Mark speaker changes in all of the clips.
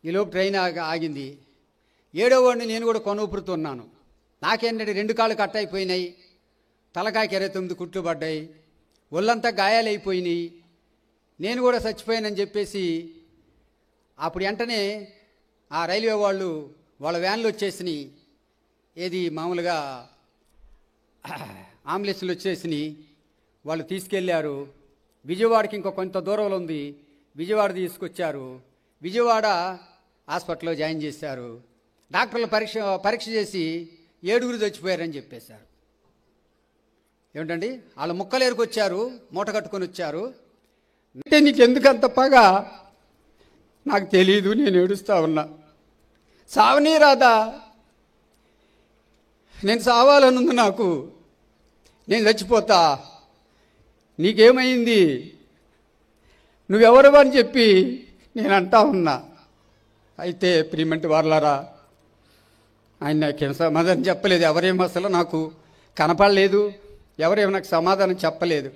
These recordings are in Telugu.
Speaker 1: ఈలోపు ట్రైన్ ఆగింది. 7వ వాడిని నేను కూడా కొనూపురుతున్నాను. నాకేంటంటే 2 కాళ్ళు కట్ అయిపోయినాయి, తలకాయకి 29 కుట్లు పడ్డాయి, ఒళ్ళంతా గాయాలైపోయినాయి, నేను కూడా చచ్చిపోయానని చెప్పేసి అప్పుడు వెంటనే ఆ రైల్వే వాళ్ళు వాళ్ళ వ్యాన్లు వచ్చేసినాయి. ఏది మామూలుగా అంబులెన్స్లు వచ్చేసినాయి. వాళ్ళు తీసుకెళ్ళారు. విజయవాడకి ఇంకో కొంత దూరంలో ఉంది, విజయవాడ తీసుకొచ్చారు. విజయవాడ హాస్పిటల్లో జాయిన్ చేశారు. డాక్టర్లు పరీక్ష చేసి 7 చచ్చిపోయారని చెప్పేశారు. ఏమిటండి, వాళ్ళు ముక్కలేరుకు వచ్చారు, మూట కట్టుకొని వచ్చారు. అంటే నీకెందుకంత పగ? నాకు తెలీదు, నేను ఏడుస్తా ఉన్నా. సావనీ రాదా? నేను సావాలనుంది నాకు, నేను చచ్చిపోతా. నీకేమైంది? నువ్వెవరు అని చెప్పి నేను అంటా ఉన్నా. అయితే ప్రియమంటి వారలారా, ఆయన నాకేం సమాధానం చెప్పలేదు. ఎవరేం అసలు నాకు కనపడలేదు, ఎవరేమో నాకు సమాధానం చెప్పలేదు.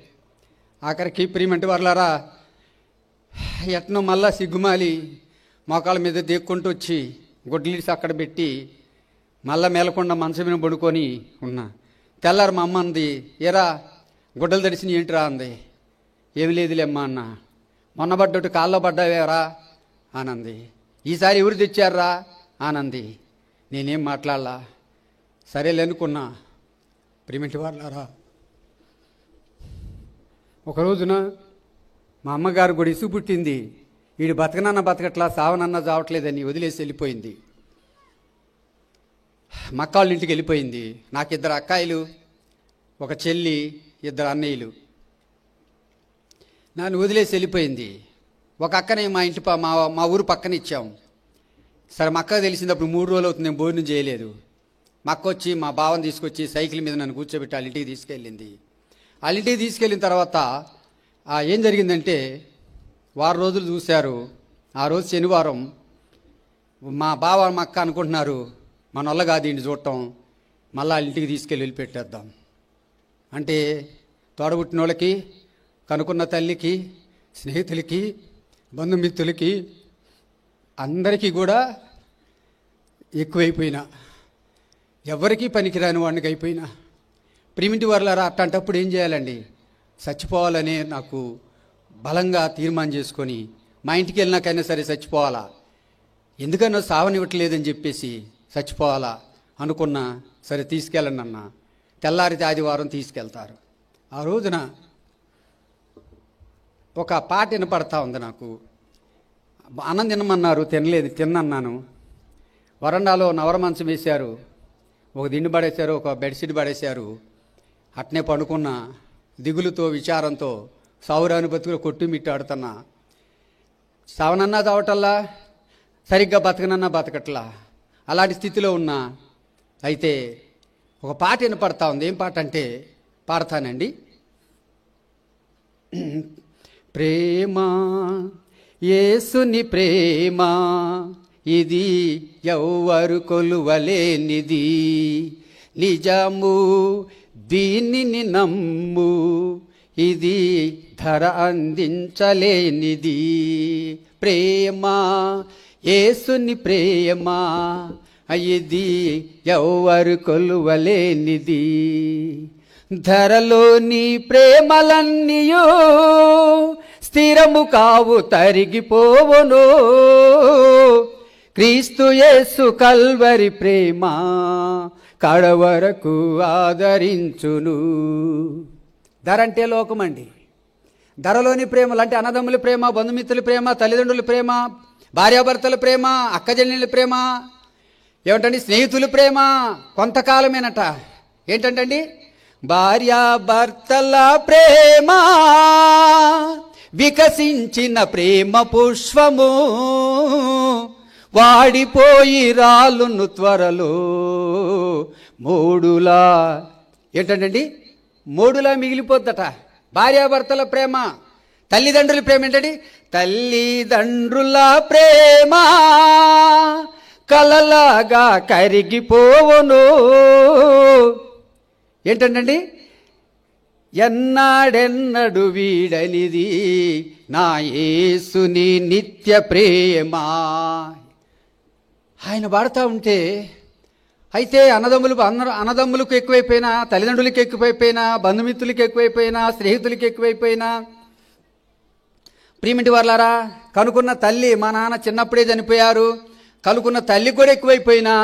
Speaker 1: ఆఖరికి ప్రియమంటి వారలారా, ఎట్నో మళ్ళా సిగ్గుమాలి మోకాళ్ళ మీద దేక్కుంటూ వచ్చి గుడ్లీసి అక్కడ పెట్టి మళ్ళా మేలకుండా మంచం మీద పడుకొని ఉన్నా. తెల్లారు మా అమ్మ అంది, ఏరా గుడ్డలు తడిసినవి ఏంటిరా అంది. ఏమి లేదులేమ్మా అన్న. మొన్న పడ్డట్టు కాళ్ళలో పడ్డావేరా ఆనంది. ఈసారి ఎవరు తెచ్చారా ఆనంది. నేనేం మాట్లాడలా. సరేలే అనుకున్నా. ప్రియమిటి వాళ్ళారా, ఒక రోజున మా అమ్మగారు కూడా ఇసుగు పుట్టింది. వీడు బతకనన్న బతకట్లా, సావనన్న చావట్లేదని వదిలేసి వెళ్ళిపోయింది. మా అక్క వాళ్ళ ఇంటికి వెళ్ళిపోయింది. నాకు 2 అక్కాయిలు, ఒక చెల్లి, 2 అన్నయ్యలు. నన్ను వదిలేసి వెళ్ళిపోయింది. ఒక అక్కనే మా ఇంటి మా ఊరు పక్కన ఇచ్చాం. సరే, మా అక్కకు తెలిసినప్పుడు 3 రోజులు అవుతుంది నేను భోజనం చేయలేదు. మా అక్క వచ్చి మా బావని తీసుకొచ్చి సైకిల్ మీద నన్ను కూర్చోబెట్టి వాళ్ళ ఇంటికి తీసుకెళ్ళింది. వాళ్ళ ఇంటికి తీసుకెళ్ళిన తర్వాత ఏం జరిగిందంటే, 6 రోజులు చూశారు. ఆ రోజు శనివారం. మా బావ మా అక్క అనుకుంటున్నారు మన వల్ల కాదు ఇంటి చూడటం, మళ్ళీ వాళ్ళ ఇంటికి తీసుకెళ్ళి వెళ్ళిపెట్టేద్దాం అంటే, తోడబుట్టిన వాళ్ళకి, కనుక్కున్న తల్లికి, స్నేహితులకి, బంధుమిత్రులకి అందరికీ కూడా ఎక్కువైపోయినా, ఎవరికీ పనికిరాని వాడికి అయిపోయినా. ప్రియమిటి వారలారా, అట్లాంటప్పుడు ఏం చేయాలండి? చచ్చిపోవాలనే నాకు బలంగా తీర్మానం చేసుకొని మా ఇంటికి వెళ్ళినాకైనా సరే చచ్చిపోవాలా, ఎందుకన్నా సావనివ్వట్లేదని చెప్పేసి చచ్చిపోవాలా అనుకున్నా. సరే తీసుకెళ్ళండి అన్న. తెల్లారితే ఆదివారం తీసుకెళ్తారు. ఆ రోజున ఒక పాట వినపడతా ఉంది నాకు. అన్నం తినమన్నారు, తినలేదు. తిన్నన్నాను. వరండాలో నవరమంచం వేశారు, ఒక దిండు పడేశారు, ఒక బెడ్షీట్ పడేశారు. అట్నే పండుకున్న, దిగులుతో విచారంతో సావురాని బతుకులు కొట్టుమిట్టాడుతున్నా. సావనన్నా చావటల్లా, సరిగ్గా బతకనన్నా బతకట్లా, అలాంటి స్థితిలో ఉన్నా. అయితే ఒక పాట వినపడతా ఉంది. ఏం పాట అంటే పాడతానండి. ప్రేమ, యేసుని ప్రేమ, ఇది ఎవ్వరు కొలువలేనిది, నిజము దీనిని నమ్ము, ఇది ధర అందించలేనిది. ప్రేమ, యేసుని ప్రేమ, ఇది ఎవ్వరు కొలువలేనిది. ధరలోని ప్రేమలన్నీయో స్థిరము కావు, తరిగిపోవును. క్రీస్తు యేసు కల్వరి ప్రేమ కడవరకు ఆదరించును. ధర అంటే లోకమండి. ధరలోని ప్రేమలు అంటే అన్నదమ్ముల ప్రేమ, బంధుమిత్రుల ప్రేమ, తల్లిదండ్రుల ప్రేమ, భార్యాభర్తల ప్రేమ, అక్కజల్లుల ప్రేమ, ఏమిటండి స్నేహితుల ప్రేమ కొంతకాలమేనట. ఏంటంటండి, భార్యాభర్తల ప్రేమ వికసించిన ప్రేమ పుష్పము, వాడిపోయి రాలును త్వరలో మోడులా. ఏంటండి, మోడులా మిగిలిపోద్దట. భార్యాభర్తల ప్రేమ. తల్లిదండ్రుల ప్రేమ ఏంటండి, తల్లిదండ్రుల ప్రేమ కలలాగా కరిగిపోవును. ఏంటండి, ఎన్నాడెన్నడు వీడనిది నా యేసుని నిత్య ప్రేమ. ఆయన పాడుతూ ఉంటే అయితే అన్నదమ్ములకు ఎక్కువైపోయినా, తల్లిదండ్రులకి ఎక్కువైపోయినా, బంధుమిత్రులకి ఎక్కువైపోయినా, స్నేహితులకి ఎక్కువైపోయినా, ప్రియమిటి వాళ్ళారా, కనుకున్న తల్లి, మా నాన్న చిన్నప్పుడే చనిపోయారు, కనుకున్న తల్లి కూడా ఎక్కువైపోయినా,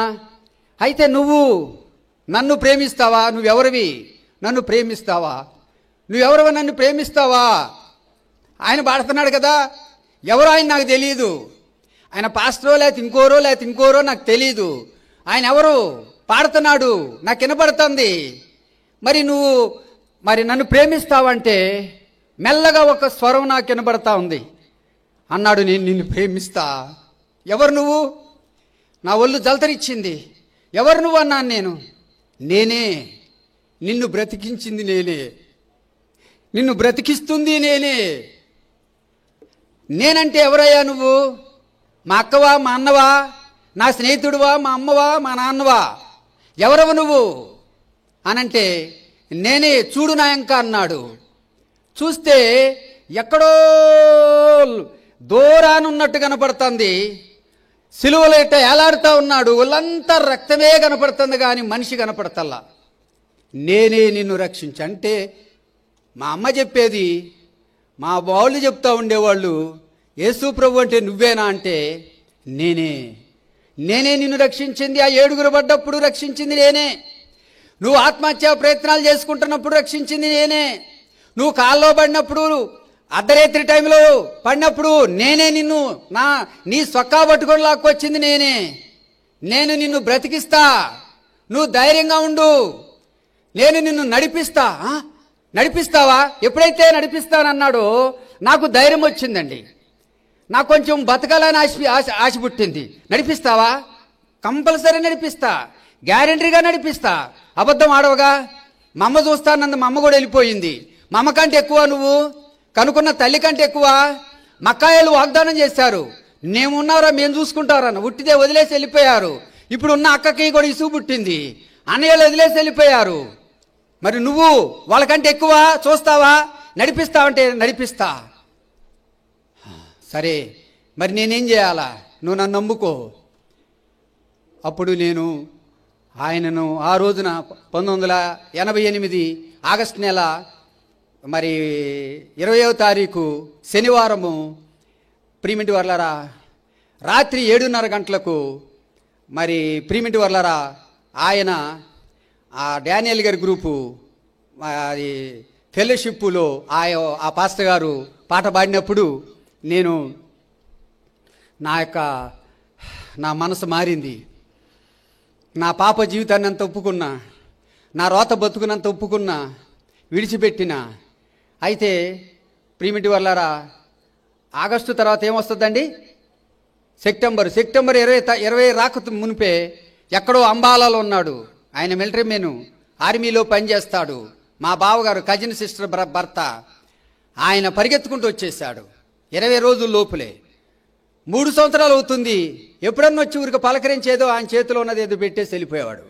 Speaker 1: అయితే నువ్వు నన్ను ప్రేమిస్తావా? నువ్వెవరివి? నన్ను ప్రేమిస్తావా? నువ్వెవరివి? నన్ను ప్రేమిస్తావా? ఆయన పాడుతున్నాడు కదా. ఎవరో ఆయన నాకు తెలియదు. ఆయన పాస్టరో లేకపోతే ఇంకోరో నాకు తెలియదు. ఆయన ఎవరు? పాడుతున్నాడు, నాకు వినపడుతుంది. మరి నన్ను ప్రేమిస్తావంటే మెల్లగా ఒక స్వరం నాకు వినపడతా ఉంది. అన్నాడు, నేను నిన్ను ప్రేమిస్తా. ఎవరు నువ్వు? నా ఒళ్ళు జలతరిచ్చింది. ఎవరు నువ్వు అన్నాను నేను. నేనే, నిన్ను బ్రతికించింది నేనే, నిన్ను బ్రతికిస్తుంది నేనే. నేనంటే ఎవరయ్యా నువ్వు? మా అక్కవా, మా అన్నవా, నా స్నేహితుడువా, మా అమ్మవా, మా నాన్నవా? ఎవరవు నువ్వు అనంటే నేనే, చూడు నా ఎంక అన్నాడు. చూస్తే ఎక్కడో దూరానున్నట్టు కనపడుతుంది. సిలువలో ఇట్ట ఏలాడుతూ ఉన్నాడు. ఒళ్ళంతా రక్తమే కనపడుతుంది కానీ మనిషి కనపడతల్లా. నేనే నిన్ను రక్షించు అంటే మా అమ్మ చెప్పేది, మా వాళ్ళు చెప్తా ఉండేవాళ్ళు, యేసు ప్రభు అంటే నువ్వేనా అంటే నేనే నిన్ను రక్షించింది. ఆ 7 పడ్డప్పుడు రక్షించింది నేనే. నువ్వు ఆత్మహత్యా ప్రయత్నాలు చేసుకుంటున్నప్పుడు రక్షించింది నేనే. నువ్వు కాల్లో పడినప్పుడు, అర్ధరాత్రి టైంలో పడినప్పుడు నేనే నిన్ను నీ సొక్కా పట్టుకొని లాక్కొచ్చింది నేనే. నేను నిన్ను బ్రతికిస్తా, నువ్వు ధైర్యంగా ఉండు, నేను నిన్ను నడిపిస్తా. నడిపిస్తావా? ఎప్పుడైతే నడిపిస్తానన్నాడో నాకు ధైర్యం వచ్చిందండి. నాకు కొంచెం బతకాలని ఆశ పుట్టింది. నడిపిస్తావా? కంపల్సరీ నడిపిస్తా, గ్యారెంటీగా నడిపిస్తా. అబద్ధం ఆడవగా. మా అమ్మ చూస్తానందు మా అమ్మ కూడా వెళ్ళిపోయింది. మా అమ్మ కంటే ఎక్కువ నువ్వు, కనుకున్న తల్లి కంటే ఎక్కువ. మక్కాయలు వాగ్దానం చేశారు, మేమున్నారా, మేము చూసుకుంటారన్న. ఉట్టిదే వదిలేసి వెళ్ళిపోయారు. ఇప్పుడు ఉన్న అక్కకి కూడా ఇసుగు పుట్టింది. అన్నయ్యలు వదిలేసి వెళ్ళిపోయారు. మరి నువ్వు వాళ్ళకంటే ఎక్కువ చూస్తావా? నడిపిస్తావంటే నడిపిస్తా. సరే, మరి నేనేం చేయాలా? నువ్వు నన్ను నమ్ముకో. అప్పుడు నేను ఆయనను ఆ రోజున 1988 ఆగస్టు నెల 20వ తారీఖు శనివారము, ప్రియమిటి వర్లరా, రాత్రి 7:30 గంటలకు ప్రియమిటి వర్లరా, ఆయన ఆ డానియల్ గారి గ్రూపు అది ఫెలోషిప్పులో ఆ పాస్టర్ గారు పాట పాడినప్పుడు నా మనసు మారింది. నా పాప జీవితాన్ని అంత ఒప్పుకున్నా, నా రోత బతుకునంత ఒప్పుకున్నా, విడిచిపెట్టిన. అయితే ప్రియమిటి వర్లారా, ఆగస్టు తర్వాత ఏమొస్తుందండి? సెప్టెంబర్ 20 రాక మునిపే ఎక్కడో అంబాలాలో ఉన్నాడు. ఆయన మిలిటరీ మెను, ఆర్మీలో పనిచేస్తాడు. మా బావగారు కజిన్ సిస్టర్ భర్త. ఆయన పరిగెత్తుకుంటూ వచ్చేసాడు 20 రోజుల లోపులే. 3 సంవత్సరాలు అవుతుంది. ఎప్పుడన్నా వచ్చి ఊరికి పలకరించేదో ఆయన చేతిలో ఉన్నది ఏదో పెట్టేసి వెళ్ళిపోయేవాడు.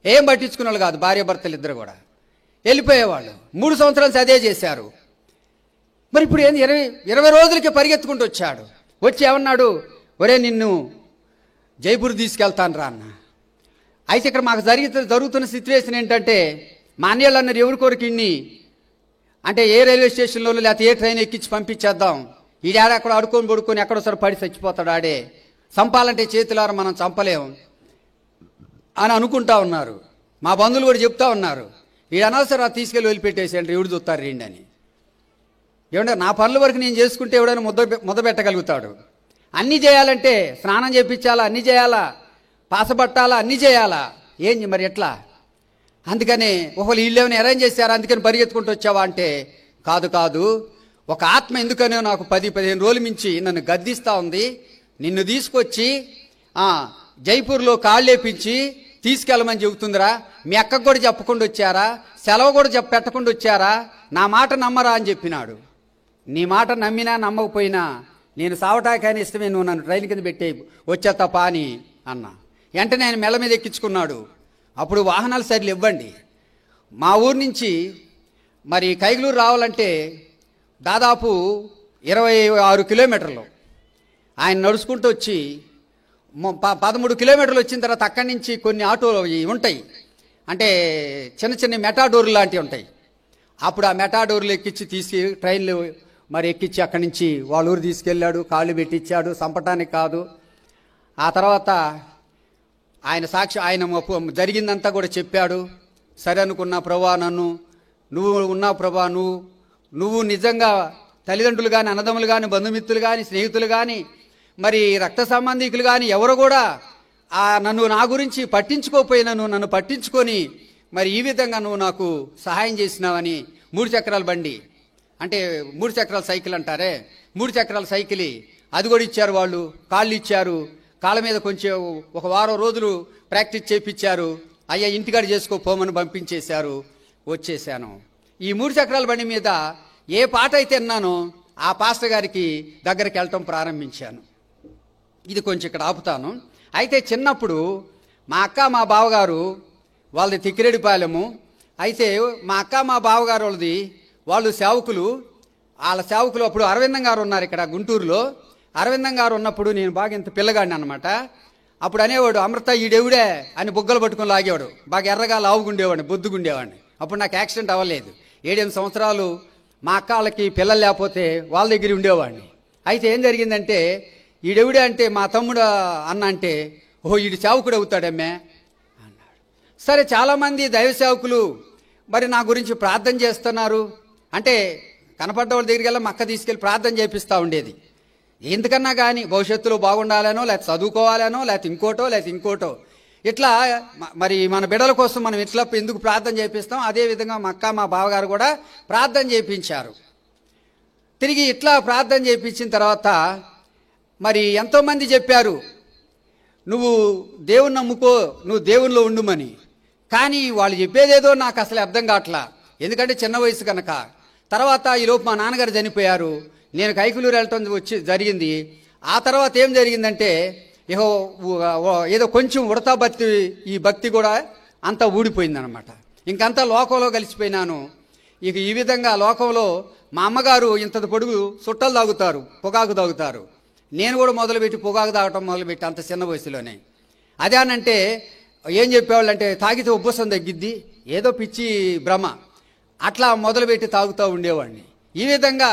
Speaker 1: ఏం పట్టించుకునేవాళ్ళు కాదు. భార్య భర్తలు ఇద్దరు కూడా వెళ్ళిపోయేవాళ్ళు. 3 సంవత్సరాలు అదే చేశారు. మరి ఇప్పుడు ఏంది? 20 రోజులకి పరిగెత్తుకుంటూ వచ్చాడు. వచ్చి ఏమన్నాడు? ఒరే, నిన్ను జైపూర్ తీసుకెళ్తాను రా అన్న. అయితే ఇక్కడ మాకు జరుగుతున్న సిచ్యువేషన్ ఏంటంటే, మా అన్నయ్యలు అన్నారు, ఎవరి కోరిక ఇన్ని అంటే ఏ రైల్వే స్టేషన్లో లేకపోతే ఏ ట్రైన్ ఎక్కించి పంపించేద్దాం, ఈడాడ అక్కడ అడుకొని పడుకొని ఎక్కడోసారి పడి చచ్చిపోతాడు, ఆడే చంపాలంటే చేతులారా మనం చంపలేం అని అనుకుంటా ఉన్నారు. మా బంధువులు కూడా చెప్తా ఉన్నారు, ఈడు అనవసరం తీసుకెళ్ళి వదిలిపెట్టేసేయండి, ఎవడు చూస్తారు రండి అని. ఏమంటే నా పనుల వరకు నేను చేసుకుంటే ఎవడైనా ముద్ద పెట్టగలుగుతాడు. అన్నీ చేయాలంటే స్నానం చేయించాలా, అన్నీ చేయాలా, పాసపట్టాలా, అన్నీ చేయాలా. మరి ఎట్లా? అందుకని ఒకళ్ళు వీళ్ళేమైనా అరేంజ్ చేశారా, అందుకని పరిగెత్తుకుంటూ వచ్చావా అంటే కాదు. ఒక ఆత్మ ఎందుకనో నాకు 10-15 రోజుల మించి నన్ను గద్దిస్తూ ఉంది. నిన్ను తీసుకొచ్చి జైపూర్లో కాళ్ళేపించి తీసుకెళ్ళమని చెబుతుందిరా. మీ అక్కకు కూడా చెప్పకుండా వచ్చారా, సెలవు కూడా పెట్టకుండా వచ్చారా, నా మాట నమ్మరా అని చెప్పినాడు. నీ మాట నమ్మినా నమ్మకపోయినా నేను సావటాకైనా ఇష్టమే, నువ్వు నన్ను ట్రైన్ కింద పెట్టి వచ్చేస్తా పా అని అన్నా. వెంటనే ఆయన మెల్ల మీద ఎక్కించుకున్నాడు. అప్పుడు వాహనాలు సైడ్లు ఇవ్వండి. మా ఊరు నుంచి కైగలూరు రావాలంటే దాదాపు 26 కిలోమీటర్లు. ఆయన నడుచుకుంటూ వచ్చి 13 కిలోమీటర్లు వచ్చిన తర్వాత అక్కడి నుంచి కొన్ని ఆటోలు ఉంటాయి, అంటే చిన్న చిన్న మెటాడోర్లు లాంటివి ఉంటాయి. అప్పుడు ఆ మెటాడోర్లు ఎక్కించి ట్రైన్లు మరి ఎక్కించి అక్కడి నుంచి వాళ్ళ ఊరు తీసుకెళ్ళాడు, కాళ్ళు పెట్టించాడు, చంపటానికి కాదు. ఆ తర్వాత ఆయన జరిగిందంతా కూడా చెప్పాడు. సరే అనుకున్నా, ప్రభా నువ్వు ఉన్నావు ప్రభా, నువ్వు నిజంగా తల్లిదండ్రులు కానీ, అన్నదమ్ములు కానీ, బంధుమిత్రులు కానీ, స్నేహితులు కానీ, మరి రక్త సంబంధికులు కానీ ఎవరు కూడా నా గురించి పట్టించుకోకపోయినా నన్ను పట్టించుకొని మరి ఈ విధంగా నువ్వు నాకు సహాయం చేసినావని 3 చక్రాల బండి, అంటే 3 చక్రాల సైకిల్ అంటారే, 3 చక్రాల సైకిల్ అది కూడా ఇచ్చారు. వాళ్ళు కాళ్ళు ఇచ్చారు, కాళ్ళ మీద కొంచెం ఒక వారం రోజులు ప్రాక్టీస్ చేయించారు. అయ్యా ఇంటికాడ చేసుకోపోమని పంపించేశారు. వచ్చేసాను. ఈ 3 చక్రాల బండి మీద ఏ పాట అయితే విన్నానో ఆ పాస్టర్ గారికి దగ్గరికి వెళ్ళటం ప్రారంభించాను. ఇది కొంచెం ఇక్కడ ఆపుతాను. అయితే చిన్నప్పుడు మా అక్క మా బావగారు వాళ్ళది తిక్కిరెడ్డిపాలెము. అయితే మా అక్క మా బావగారు వాళ్ళు సేవకులు. వాళ్ళ సేవకులు అప్పుడు అరవిందం గారు ఉన్నారు ఇక్కడ గుంటూరులో. అరవిందం గారు ఉన్నప్పుడు నేను బాగా ఇంత పిల్లగాడిని అనమాట. అప్పుడు అనేవాడు, అమృత ఈడెవిడే అని బుగ్గలు పట్టుకొని లాగేవాడు. బాగా ఎర్రగా లావుగుండేవాడిని, బొద్దుగుండేవాడిని. అప్పుడు నాకు యాక్సిడెంట్ అవ్వలేదు. 7-8 సంవత్సరాలు మా అక్క వాళ్ళకి పిల్లలు లేకపోతే వాళ్ళ దగ్గర ఉండేవాడిని. అయితే ఏం జరిగిందంటే, ఈడెవిడే అంటే మా తమ్ముడు అన్న అంటే, ఓహో ఈడు సేవకుడు అవుతాడమ్మే అన్నాడు. సరే, చాలామంది దైవ సేవకులు మరి నా గురించి ప్రార్థన చేస్తున్నారు. అంటే కనపడ్డ వాళ్ళ దగ్గరికి వెళ్ళి మా అక్క తీసుకెళ్ళి ప్రార్థన చేపిస్తూ ఉండేది. ఎందుకన్నా కానీ భవిష్యత్తులో బాగుండాలనో, లేకపోతే చదువుకోవాలనో, లేకపోతే ఇంకోటో ఇట్లా మరి మన బిడ్డల కోసం మనం ఇట్లా ఎందుకు ప్రార్థన చేపిస్తాం, అదేవిధంగా మా అక్క మా బావగారు కూడా ప్రార్థన చేయించారు. తిరిగి ఇట్లా ప్రార్థన చేయించిన తర్వాత మరి ఎంతోమంది చెప్పారు, నువ్వు దేవుని నమ్ముకో, నువ్వు దేవునిలో ఉండుమని. కానీ వాళ్ళు చెప్పేదేదో నాకు అసలు అర్థం కావట్లా, ఎందుకంటే చిన్న వయసు కనుక. తర్వాత ఈలోపు మా నాన్నగారు చనిపోయారు. నేను కైకులూరు వెళ్ళటం జరిగింది. ఆ తర్వాత ఏం జరిగిందంటే, ఏదో కొంచెం ఉడతా భక్తి, ఈ భక్తి కూడా అంతా ఊడిపోయిందనమాట. ఇంకంతా లోకంలో కలిసిపోయినాను. ఇక ఈ విధంగా లోకంలో మా అమ్మగారు ఇంత పొడుగు చుట్టలు తాగుతారు, పొగాకు తాగుతారు. నేను కూడా మొదలుపెట్టి పొగాకు తాగటం మొదలుపెట్టి అంత చిన్న వయసులోనే. అదేనంటే ఏం చెప్పేవాళ్ళు అంటే, తాగితే ఉబ్బసం తగ్గిద్ది, ఏదో పిచ్చి భ్రమ, అట్లా మొదలుపెట్టి తాగుతూ ఉండేవాడిని. ఈ విధంగా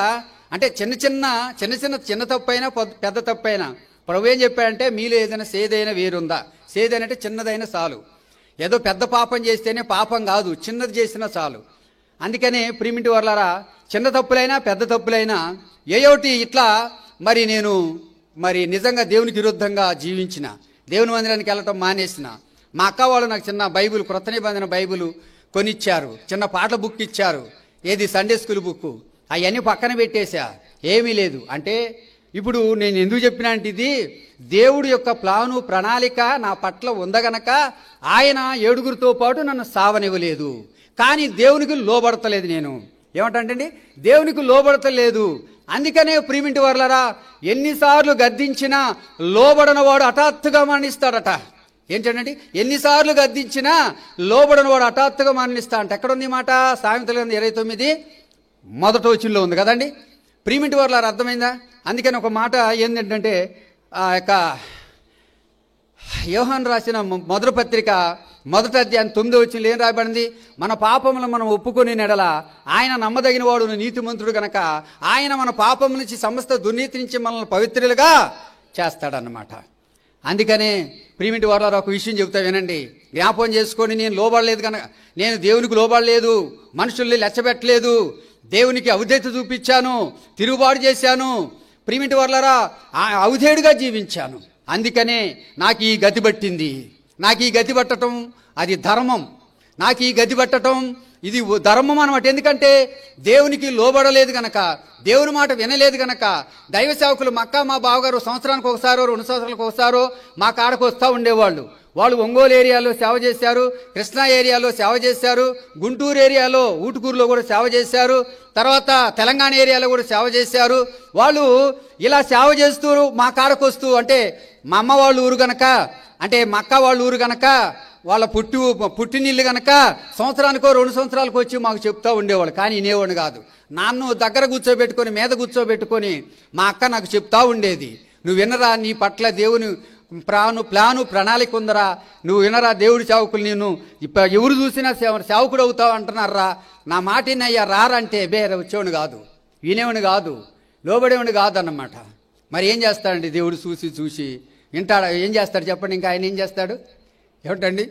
Speaker 1: అంటే చిన్న తప్పైనా పెద్ద తప్పైనా ప్రభు ఏం చెప్పాడంటే, మీలో ఏదైనా సేదైనా వేరుందా, సేదైనంటే చిన్నదైనా చాలు. ఏదో పెద్ద పాపం చేస్తేనే పాపం కాదు, చిన్నది చేసినా చాలు. అందుకనే ప్రియమిటి వర్లారా, చిన్న తప్పులైనా పెద్ద తప్పులైనా ఏయోటి ఇట్లా నేను నిజంగా దేవునికి విరుద్ధంగా జీవించిన, దేవుని మందిరానికి వెళ్ళటం మానేసిన. మా అక్క వాళ్ళు నాకు చిన్న బైబిల్, క్రొత్త నిబంధన బైబిల్ కొనిచ్చారు, చిన్న పాటల బుక్ ఇచ్చారు, ఏది సండే స్కూల్ బుక్. అవన్నీ పక్కన పెట్టేశా, ఏమీ లేదు. అంటే ఇప్పుడు నేను ఎందుకు చెప్పినా అంటే, ఇది దేవుడి యొక్క ప్లాను ప్రణాళిక నా పట్ల ఉందగనక ఆయన 7గురితో పాటు నన్ను సావనివ్వలేదు. కానీ దేవునికి లోబడతలేదు. నేను ఏమంటండి, దేవునికి లోబడతలేదు. అందుకనే ప్రియమిటి వర్లరా, ఎన్నిసార్లు గద్దించినా లోబడనవాడు హఠాత్తుగా మరణిస్తాడట. ఏంటండి, ఎన్నిసార్లు గద్దించినా లోబడనవాడు హఠాత్తుగా మరణిస్తా అంట. ఎక్కడుంది మాట? సామెతల 29 మొదటి వచనంలో ఉంది కదండి. ప్రియమిటి వర్లారా, అర్థమైందా? అందుకని ఒక మాట ఏంటంటే, ఆ యొక్క యోహాను రాసిన మొదటి పత్రిక 1వ అధ్యాయం 9వ వచనంలో ఏం రాయబడింది? మన పాపములను మనం ఒప్పుకొని నెడల ఆయన నమ్మదగిన వాడు, నీతిమంతుడు గనక ఆయన మన పాపం నుంచి, సమస్త దుర్నీతి నుంచి మనల్ని పవిత్రులుగా చేస్తాడన్నమాట. అందుకనే ప్రియమిటి వర్లారా, ఒక విషయం చెబుతా వినండి, జ్ఞాపకం చేసుకొని, నేను లోబడలేదు కనుక, నేను దేవునికి లోబడలేదు, మనుషుల్ని లెచ్చబెట్టలేదు, దేవునికి అవిధేయత చూపించాను, తిరుగుబాటు చేశాను. ప్రియమిటి వర్లారా, అవిధేయుడిగా జీవించాను. అందుకనే నాకు ఈ గతి పట్టింది. నాకు ఈ గతి పట్టడం అది ధర్మం. నాకు ఈ గతి పట్టడం ఇది ధర్మం అనమాట. ఎందుకంటే దేవునికి లోబడలేదు గనక, దేవుని మాట వినలేదు గనక. దైవ సేవకులు మా అక్క మా బావగారు సంవత్సరానికి ఒకసారో 2 సంవత్సరాలకు ఒకసారో మా కాడకు వస్తూ ఉండేవాళ్ళు. వాళ్ళు ఒంగోలు ఏరియాలో సేవ చేశారు, కృష్ణా ఏరియాలో సేవ చేశారు, గుంటూరు ఏరియాలో ఊటుకూరులో కూడా సేవ చేశారు, తర్వాత తెలంగాణ ఏరియాలో కూడా సేవ చేశారు. వాళ్ళు ఇలా సేవ చేస్తూ మా కాడకు వస్తూ, అంటే మా అమ్మ వాళ్ళ ఊరు గనక, అంటే మా అక్క వాళ్ళ ఊరు గనక, వాళ్ళ పుట్టినిల్లు గనక సంవత్సరానికో 2 సంవత్సరాలకు వచ్చి మాకు చెప్తూ ఉండేవాళ్ళు. కానీ వినేవాడు కాదు. నన్ను దగ్గర కూర్చోబెట్టుకొని, మీద కూర్చోబెట్టుకొని మా అక్క నాకు చెప్తా ఉండేది, నువ్వు వినరా, నీ పట్ల దేవుని ప్లాను ప్రణాళిక ఉందరా, నువ్వు వినరా దేవుడి సేవకులు, నేను ఎవరు చూసినా సేవకుడు అవుతావు అంటున్నారా, నా మాట వినయ్యా రారంటే వచ్చేవాడు కాదు, వినేవాడు కాదు, లోబడేవాడు కాదు అన్నమాట. మరి ఏం చేస్తాడండి దేవుడు చూసి వింటాడా? ఏం చేస్తాడు చెప్పండి? ఇంకా ఆయన ఏం చేస్తాడు ఏమిటండి?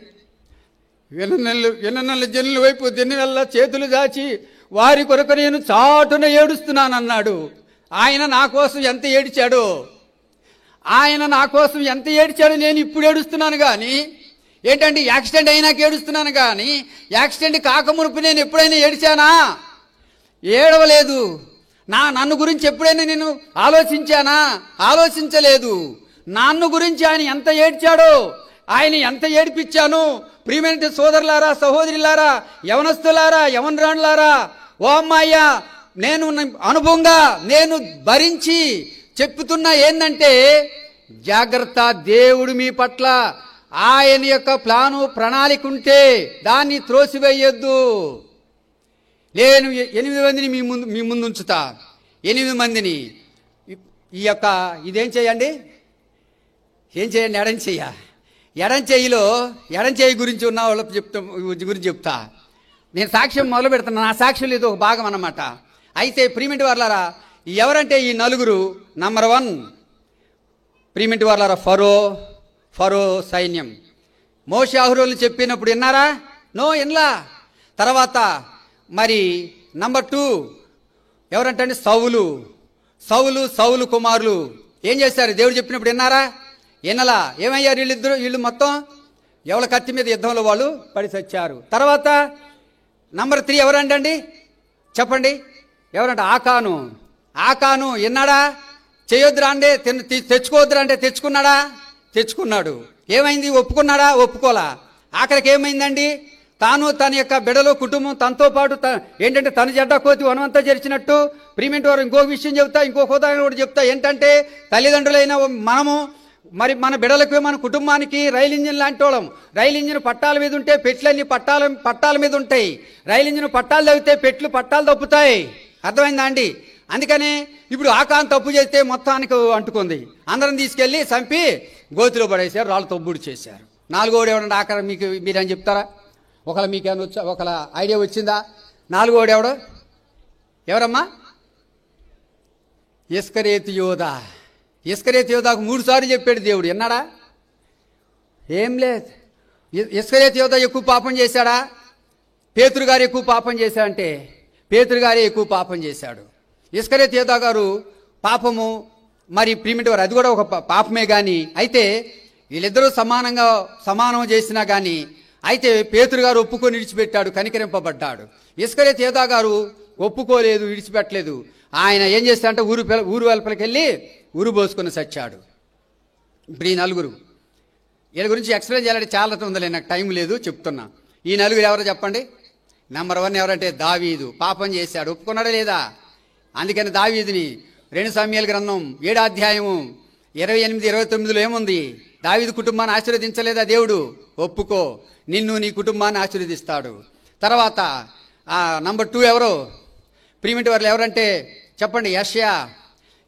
Speaker 1: విననల్లి జనుల వైపు దిన్నెల్ల చేతులు దాచి వారి కొరకు నేను చాటున ఏడుస్తున్నానన్నాడు. ఆయన నా కోసం ఎంత ఏడిచాడో, నేను ఇప్పుడు ఏడుస్తున్నాను కానీ ఏంటంటే యాక్సిడెంట్ అయినాక ఏడుస్తున్నాను కానీ యాక్సిడెంట్ కాకమునుపు నేను ఎప్పుడైనా ఏడిచానా? ఏడవలేదు. నన్ను గురించి ఎప్పుడైనా నేను ఆలోచించానా? ఆలోచించలేదు. నన్ను గురించి ఆయన ఎంత ఏడ్చాడో, ఆయన ఎంత ఏడిపించాను. ప్రియమైన సోదరులారా, సహోదరులారా, యవనస్తులారా, యవనరాణులారా, ఓ అమ్మాయ్యా, నేను అనుభవంగా నేను భరించి చెప్తున్నా ఏందంటే జాగ్రత్త. దేవుడు మీ పట్ల ఆయన యొక్క ప్రణాళిక ఉంటే దాన్ని త్రోసివేయొద్దు. నేను 8 మందిని మీ ముందు ఉంచుతా. 8 మందిని ఈ యొక్క ఇదేం చేయండి, ఎడం చెయ్యి గురించి ఉన్న వాళ్ళ గురించి చెప్తా. నేను సాక్ష్యం మొదలు పెడుతున్నా. నా సాక్ష్యం ఇది ఒక భాగం అన్నమాట. అయితే ప్రియమిటి వారలారా, ఎవరంటే ఈ నలుగురు, నంబర్ 1 ప్రియమిటి వారలారా, ఫరో సైన్యం. మోషే అహరోనులు చెప్పినప్పుడు విన్నారా? నో, వినలా. తర్వాత మరి నంబర్ 2 ఎవరంటే సౌలు కుమారులు ఏం చేశారు? దేవుడు చెప్పినప్పుడు విన్నారా? వినలా. ఏమయ్యారు వీళ్ళు మొత్తం ఎవరి కత్తి మీద యుద్ధంలో వాళ్ళు పడి చచ్చారు. తర్వాత నంబర్ 3 ఎవరంటండి చెప్పండి? ఎవరంటే ఆకాను విన్నాడా? చేయొద్దురా అంటే తెచ్చుకోవద్దురా అంటే తెచ్చుకున్నాడా? తెచ్చుకున్నాడు. ఏమైంది? ఒప్పుకున్నాడా? ఒప్పుకోలా. ఆఖరికి ఏమైందండి? తాను తన యొక్క బిడలో కుటుంబం తనతో పాటు ఏంటంటే తన జడ్డ కోతి వనమంతా జరిచినట్టు. ప్రియమైన వారు ఇంకొక విషయం చెప్తా, ఇంకొక ఉదాహరణ కూడా చెప్తా. ఏంటంటే తల్లిదండ్రులైన మనము మరి మన బిడలకు మన కుటుంబానికి రైలు ఇంజిన్ లాంటి వాళ్ళం. రైలు ఇంజిన్ పట్టాల మీద ఉంటే పెట్లన్నీ పట్టాల మీద ఉంటాయి. రైలు ఇంజిన్ పట్టాలు తగ్గితే పెట్లు పట్టాలు తప్పుతాయి. అర్థమైందా అండి? అందుకని ఇప్పుడు ఆకాన్ తప్పు చేస్తే మొత్తానికి అంటుకుంది. అందరం తీసుకెళ్లి చంపి గోతిలో పడేశారు, రాళ్ళు తొబ్బుడు చేశారు. 4వ ఎవడండి ఆఖరి? మీరేం చెప్తారా? ఒకవేళ మీకేమైనా వచ్చా? ఒకవేళ ఐడియా వచ్చిందా? 4వ ఎవరమ్మా? ఇస్కరేతు యోధాకు 3 సార్లు చెప్పాడు దేవుడు. విన్నాడా? ఏం లేదు. ఇస్కరేతు యోధా ఎక్కువ పాపం చేశాడా? పేతురు గారు ఎక్కువ పాపం చేశాడంటే పేతురు గారే ఎక్కువ పాపం చేశాడు. ఇస్కరేతు యోధా గారు పాపము మరి ప్రియమిటి వారు అది కూడా ఒక పాపమే. కానీ అయితే వీళ్ళిద్దరూ సమానం చేసినా కానీ అయితే పేతురు గారు ఒప్పుకొని విడిచిపెట్టాడు, కనికరింపబడ్డాడు. ఇస్కరేతు యోధా గారు ఒప్పుకోలేదు, విడిచిపెట్టలేదు. ఆయన ఏం చేస్తాడంటే ఊరు వెలుపలికి వెళ్ళి ఊరు పోసుకొని చచ్చాడు. ఇప్పుడు ఈ నలుగురు వీళ్ళ గురించి ఎక్స్ప్లెయిన్ చేయాలంటే చాలా ఉందిలే, నాకు టైం లేదు, చెప్తున్నా. ఈ నలుగురు ఎవరో చెప్పండి? నంబర్ 1 ఎవరంటే దావీదు. పాపం చేశాడు, ఒప్పుకున్నాడా లేదా? అందుకని దావీదుని 2 సమూయేలు గ్రంథం 7వ అధ్యాయము 28, 29లో ఏముంది? దావీదు కుటుంబాన్ని ఆశీర్వదించలేదా దేవుడు? ఒప్పుకో, నిన్ను నీ కుటుంబాన్ని ఆశీర్వదిస్తాడు. తర్వాత నంబర్ 2 ఎవరు? ప్రియమిటి వారు ఎవరంటే చెప్పండి?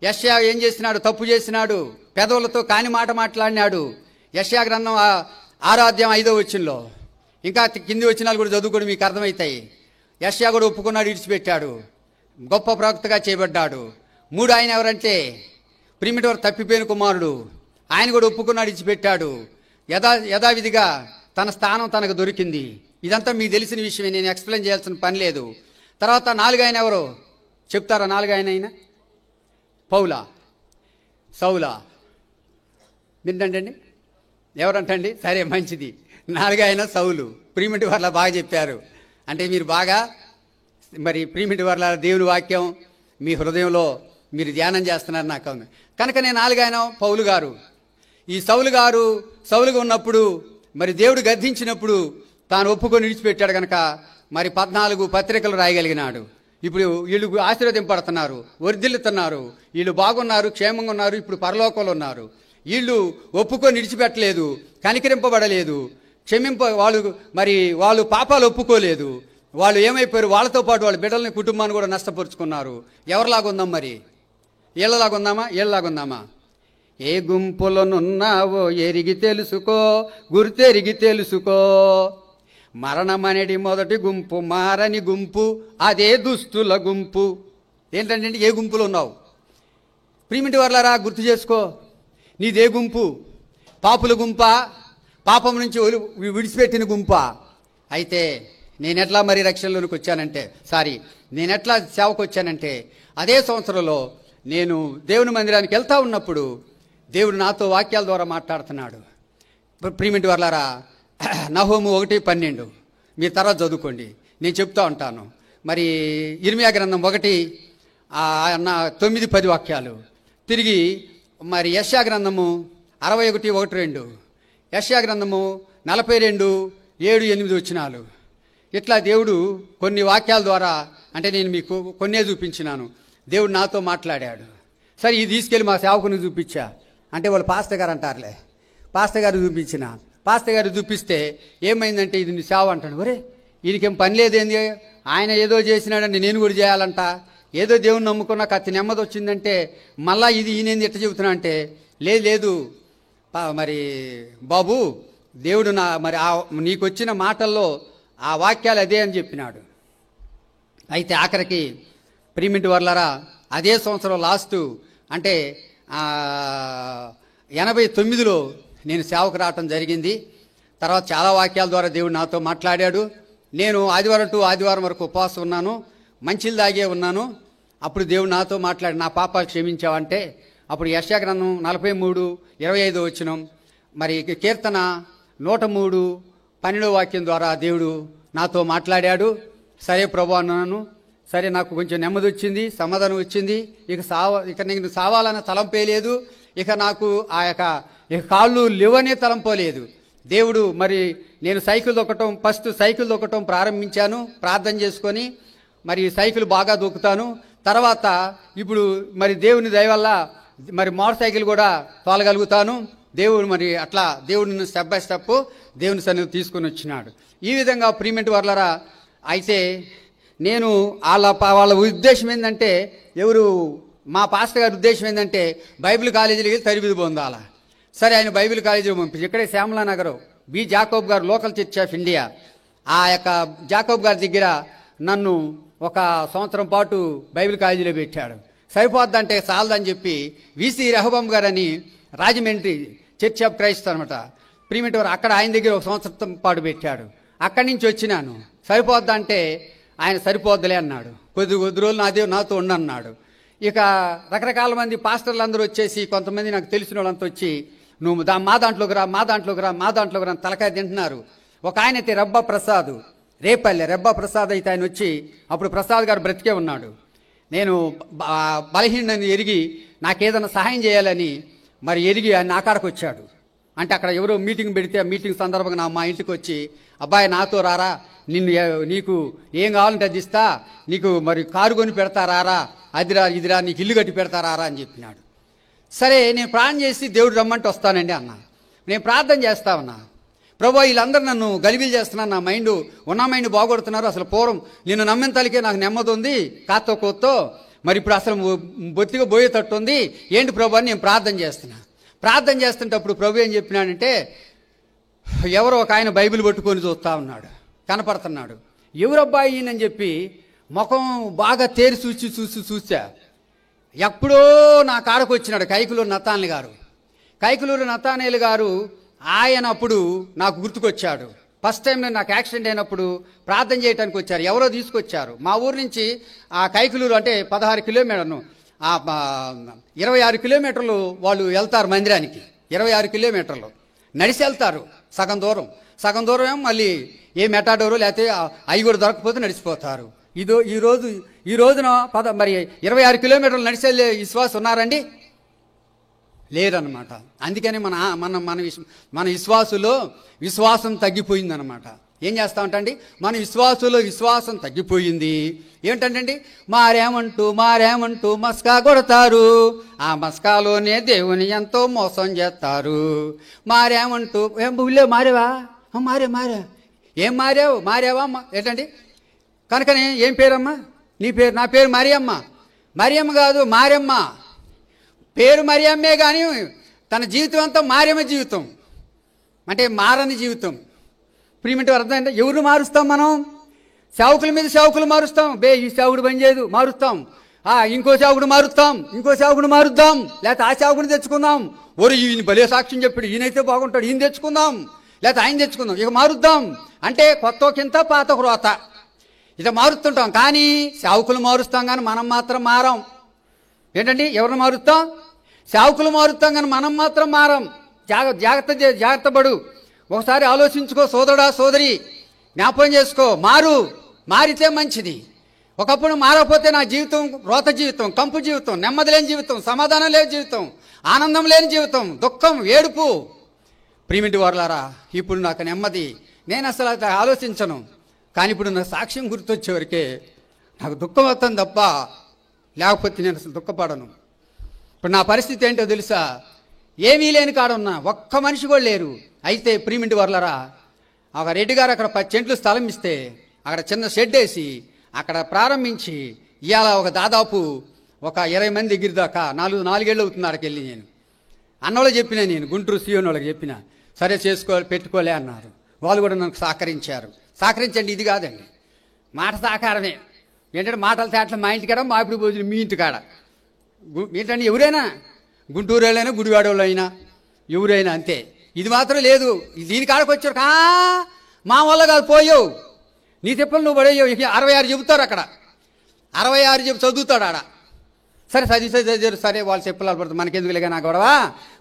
Speaker 1: యెషయా ఏం చేసినాడు? తప్పు చేసినాడు, పెదవులతో కాని మాట మాట్లాడినాడు. యెషయా గ్రంథం 6వ అధ్యాయం 5వ వచనంలో, ఇంకా కింది వచనాలు కూడా చదువుకొని మీకు అర్థమవుతాయి. యెషయా కూడా ఒప్పుకున్నాడు, విడిచిపెట్టాడు, గొప్ప ప్రవక్తగా చేయబడ్డాడు. 3 ఆయన ఎవరంటే ప్రియమిటి వారు తప్పిపోయిన కుమారుడు. ఆయన కూడా ఒప్పుకున్నాడు, విడిచిపెట్టాడు. యథావిధిగా తన స్థానం తనకు దొరికింది. ఇదంతా మీకు తెలిసిన విషయమే, నేను ఎక్స్ప్లెయిన్ చేయాల్సిన పని లేదు. తర్వాత 4 ఆయన ఎవరు చెప్తారా? 4 ఆయన సౌలా వింటండి. ఎవరంటండి? సరే, మంచిది. 4 ఆయన సౌలు. ప్రియమిటి వార్ల బాగా చెప్పారు. అంటే మీరు బాగా మరి ప్రియమిటి వార్ల దేవుని వాక్యం మీ హృదయంలో మీరు ధ్యానం చేస్తున్నారు నాకు. కనుక నేను 4 ఆయన పౌలు గారు. ఈ సౌలుగా ఉన్నప్పుడు మరి దేవుడు గద్దించినప్పుడు తాను ఒప్పుకొని విడిచిపెట్టాడు కనుక మరి 14 పత్రికలు రాయగలిగినాడు. ఇప్పుడు వీళ్ళు ఆశీర్వదింపడుతున్నారు, వర్ధిల్లుతున్నారు, వీళ్ళు బాగున్నారు, క్షేమంగా ఉన్నారు, ఇప్పుడు పరలోకంలో ఉన్నారు. వీళ్ళు ఒప్పుకొని విడిచిపెట్టలేదు, కనికరింపబడలేదు, వాళ్ళు పాపాలు ఒప్పుకోలేదు. వాళ్ళు ఏమైపోయారు? వాళ్ళతో పాటు వాళ్ళ బిడ్డల్ని, కుటుంబాన్ని కూడా నష్టపరుచుకున్నారు. ఎవరిలాగుందాం మరి? వీళ్ళలాగుందామా? ఏ గుంపులనున్నావో ఎరిగి తెలుసుకో, గుర్తెరిగి తెలుసుకో. మరణమనేది మొదటి గుంపు, మారని గుంపు అదే దుస్తుల గుంపు. ఏంటంటే ఏ గుంపులో ఉన్నావు? ప్రియమిటి వర్లారా, గుర్తు చేసుకో. నీదే గుంపు? పాపుల గుంపా? పాపం నుంచి విడిచిపెట్టిన గుంపా? అయితే నేనెట్లా మరి రక్షణలోనికి వచ్చానంటే, నేనెట్లా సేవకు వచ్చానంటే, అదే సంవత్సరంలో నేను దేవుని మందిరానికి వెళ్తా ఉన్నప్పుడు దేవుడు నాతో వాక్యాల ద్వారా మాట్లాడుతున్నాడు. ప్రియమిటి వర్లారా, నహూము 1:12 మీరు తర్వాత చదువుకోండి, నేను చెప్తా ఉంటాను. మరి ఇర్మియా గ్రంథం 1:9-10 వాక్యాలు. తిరిగి మరి యెషయా గ్రంథము 61:1-2, యెషయా గ్రంథము 42:7-8 వచనాలు. ఇట్లా దేవుడు కొన్ని వాక్యాల ద్వారా, అంటే నేను మీకు కొన్నే చూపించినాను, దేవుడు నాతో మాట్లాడాడు. సరే ఇది తీసుకెళ్ళి మా సేవకుని చూపించా అంటే వాళ్ళు పాస్టర్ గారు అంటారులే. పాస్టర్ గారు చూపించిన, పాస్టర్ గారు చూపిస్తే ఏమైందంటే ఇది నీ సేవ అంటాడు. ఒరే ఈయనకేం పని లేదేంది, ఆయన ఏదో చేసినాడని నేను కూడా చేయాలంట, ఏదో దేవుని నమ్ముకున్నా కత్తి నెమ్మది వచ్చిందంటే మళ్ళా ఇది ఈయనేంది ఎట్లా చెబుతున్నా అంటే, లేదు మరి బాబు దేవుడు మరి నీకు వచ్చిన మాటల్లో ఆ వాక్యాలు అదే అని చెప్పినాడు. అయితే ఆఖరికి ప్రియమిటి వర్లరా, అదే సంవత్సరం లాస్ట్ అంటే 89లో నేను సేవకు రావటం జరిగింది. తర్వాత చాలా వాక్యాల ద్వారా దేవుడు నాతో మాట్లాడాడు. నేను ఆదివారం టు ఆదివారం వరకు ఉపవాసం ఉన్నాను, మంచిలు తాగే ఉన్నాను. అప్పుడు దేవుడు నాతో మాట్లాడి, నా పాపాలు క్షమించావంటే అప్పుడు యెషయా గ్రంథం 43:25 వచనం, మరి కీర్తన 103:12 వాక్యం ద్వారా దేవుడు నాతో మాట్లాడాడు. సరే ప్రభు అన్నాను. సరే నాకు కొంచెం నెమ్మది వచ్చింది, సమాధానం వచ్చింది. ఇక నేను సావాలన్న తలంపే లేదు, ఇక నాకు ఇక కాళ్ళు లేవనే తలంపోలేదు. దేవుడు మరి నేను ఫస్ట్ సైకిల్ దొక్కటం ప్రారంభించాను ప్రార్థన చేసుకొని. మరి సైకిల్ బాగా దొక్కుతాను. తర్వాత ఇప్పుడు మరి దేవుని దయ వల్ల మరి మోటార్ సైకిల్ కూడా తోలగలుగుతాను. దేవుడు మరి అట్లా దేవుడిని స్టెప్ బై స్టెప్ దేవుని సన్నిధి తీసుకొని వచ్చినాడు. ఈ విధంగా ప్రియమిటి వర్లరా, అయితే నేను వాళ్ళ ఉద్దేశం ఏంటంటే, మా పాస్టర్ గారి ఉద్దేశం ఏంటంటే బైబిల్ కాలేజీలకి తరిబిది పొందాల. సరే ఆయన బైబిల్ కాలేజీలో పంపించి ఇక్కడే శ్యామలా నగర్ బి జాకోబ్ గారు లోకల్ చర్చ్ ఆఫ్ ఇండియా, ఆ యొక్క జాకోబ్ గారి దగ్గర నన్ను ఒక సంవత్సరం పాటు బైబిల్ కాలేజీలో పెట్టాడు. సరిపోద్దంటే చాలదని చెప్పి విసి రెహబాం గారని రాజమండ్రి చర్చ్ ఆఫ్ క్రైస్ట్ అనమాట, ప్రియమిటి వారు, అక్కడ ఆయన దగ్గర ఒక సంవత్సరం పాటు పెట్టాడు. అక్కడి నుంచి వచ్చినాను. సరిపోద్దంటే ఆయన సరిపోద్దులే అన్నాడు. కొద్ది రోజులు నాతో ఉండన్నాడు. ఇక రకరకాల మంది పాస్టర్లు అందరూ వచ్చేసి, కొంతమంది నాకు తెలిసిన వాళ్ళంతా వచ్చి, నువ్వు మా దాంట్లోకి రా తలకాయ తింటున్నారు. ఒక ఆయన అయితే రెబ్బా ప్రసాద్ అయితే ఆయన వచ్చి, అప్పుడు ప్రసాద్ గారు బ్రతికే ఉన్నాడు. నేను బలహీనని ఎరిగి నాకేదైనా సహాయం చేయాలని మరి ఎరిగి ఆయన నా కాడకు వచ్చాడు. అంటే అక్కడ ఎవరో మీటింగ్ పెడితే ఆ మీటింగ్ సందర్భంగా మా ఇంటికి వచ్చి, అబ్బాయి నాతో రారా, నీకు ఏం కావాలంటే అది ఇస్తా, నీకు మరి కారు కొని పెడతా రారా, అదిరా ఇదిరా, నీకు ఇల్లు కట్టి పెడతా రారా అని చెప్పినాడు. సరే నేను ప్రార్థన చేసి దేవుడు రమ్మంటే వస్తానండి అన్నా. నేను ప్రార్థన చేస్తా ఉన్నా, ప్రభు వీళ్ళందరూ నన్ను గలిబిలు చేస్తున్నారు, నా మైండ్ బాగొడుతున్నారు. అసలు పూర్వం నిన్ను నమ్మిన తలికే నాకు నెమ్మది ఉంది కాతో కోతో, మరి ఇప్పుడు అసలు బొత్తిగా పోయేటట్టు ఉంది, ఏంటి ప్రభు అని నేను ప్రార్థన చేస్తుంటప్పుడు ప్రభు ఏం చెప్పినాడంటే, ఎవరో ఒక ఆయన బైబిల్ పట్టుకొని చూస్తా ఉన్నాడు, కనపడుతున్నాడు. ఎవరబ్బాయి ఈయనని చెప్పి ముఖం బాగా తేరి చూసా. ఎప్పుడో నా కాడకు వచ్చినాడు కైకులూరు నతానేలు గారు. ఆయన అప్పుడు నాకు గుర్తుకొచ్చాడు. ఫస్ట్ టైం నాకు యాక్సిడెంట్ అయినప్పుడు ప్రార్థన చేయడానికి వచ్చారు, ఎవరో తీసుకొచ్చారు. మా ఊరు నుంచి ఆ కైకులూరు అంటే 16 కిలోమీటర్లు, 26 కిలోమీటర్లు వాళ్ళు వెళ్తారు మందిరానికి. 26 కిలోమీటర్లు నడిచి వెళ్తారు. సగం దూరం ఏమో మళ్ళీ ఏ మెటాడోరు లేకపోతే అవి కూడా దొరకపోతే నడిచిపోతారు. ఈ రోజున మరి 26 కిలోమీటర్లు నడిచి వెళ్ళే విశ్వాసం ఉన్నారండి? లేరన్నమాట. అందుకని మన విశ్వాసులో విశ్వాసం తగ్గిపోయిందనమాట. ఏం చేస్తామంటండి, మన విశ్వాసులో విశ్వాసం తగ్గిపోయింది. ఏంటంటే మారేమంటూ మస్కా కొడతారు, ఆ మస్కాలోనే దేవుని ఎంతో మోసం చేస్తారు. మారేమంటూ ఏం బుల్లే మారేవా, మారే ఏం మారావా ఏంటండి? కనుకనే ఏం పేరమ్మా నీ పేరు? నా పేరు మరియమ్మ. మరియమ్మ కాదు మారెమ్మ. పేరు మరియమ్మే కానీ తన జీవితం అంతా మారేమ జీవితం, అంటే మారని జీవితం. ప్రియమంటే అర్థం అంటే ఎవరు మారుస్తాం మనం? సేవకుల మీద సేవకులు మారుస్తాం. ఈ సేవకుడు పని చేయదు, మారుస్తాం. ఇంకో సేవకుడు మారుస్తాం, ఇంకో సేవకుడు మారుద్దాం, లేకపోతే ఆ సేవకుని తెచ్చుకుందాం. ఈయన భలే సాక్ష్యం చెప్పాడు, ఈయనైతే బాగుంటాడు, ఈయన తెచ్చుకుందాం, లేకపోతే ఆయన తెచ్చుకుందాం, ఇక మారుద్దాం. అంటే కొత్త కింద పాత క్రోత ఇక మారుస్తుంటాం. కానీ సేవకులు మారుస్తాం, కానీ మనం మాత్రం మారం. ఏంటండి, ఎవరిని మారుస్తాం? సేవకులు మారుస్తాం, కానీ మనం మాత్రం మారం. జాగ్రత్త పడు. ఒకసారి ఆలోచించుకో సోదరుడా, సోదరి, జ్ఞాపకం చేసుకో. మారితే మంచిది. ఒకప్పుడు మారకపోతే నా జీవితం రోత జీవితం, కంపు జీవితం, నెమ్మది లేని జీవితం, సమాధానం లేని జీవితం, ఆనందం లేని జీవితం, దుఃఖం, ఏడుపు. ప్రియమిటి వారలారా, ఇప్పుడు నాకు నెమ్మది. నేను అసలు అది ఆలోచించను. కానీ ఇప్పుడు నా సాక్ష్యం గుర్తొచ్చేవరకే నాకు దుఃఖం వస్తుంది తప్ప, లేకపోతే నేను అసలు దుఃఖపడను. ఇప్పుడు నా పరిస్థితి ఏంటో తెలుసా? ఏమీ లేని కాడున్నా, ఒక్క మనిషి కూడా లేరు. అయితే ప్రియమిటి వారలారా, ఒక రెడ్డి గారు అక్కడ 10 సెంట్లు స్థలం ఇస్తే అక్కడ చిన్న షెడ్ వేసి అక్కడ ప్రారంభించి ఇవాళ ఒక దాదాపు ఒక 20 మంది దగ్గర దాకా 4 అవుతుంది. అక్కడికి వెళ్ళి నేను అన్నోళ్ళకి చెప్పిన, నేను గుంటూరు సీఎం వాళ్ళకి చెప్పిన, సరే పెట్టుకోలే అన్నారు. వాళ్ళు కూడా నాకు సహకరించారు. సహకరించండి, ఇది కాదండి, మాట సహకారమే. ఏంటంటే మాటల తేటలు మా ఇంటికాడ, మాపిడి భోజనం మీ ఇంటికాడ. ఏంటంటే ఎవరైనా, గుంటూరు వాళ్ళైనా, గుడివాడ వాళ్ళు అయినా, ఎవరైనా అంతే. ఇది మాత్రం లేదు. దీని కాడకు వచ్చారు, మా వల్ల కాదు, పోయావు, నీ తిప్పలు నువ్వు పడేయవు. 66 చెబుతారు అక్కడ, 66 చెప్పి చదువుతాడు ఆడ. సరే చదివి సరే వాళ్ళు చెప్పులు పడుతుంది, మనకెందుకులేగా నా గొడవ.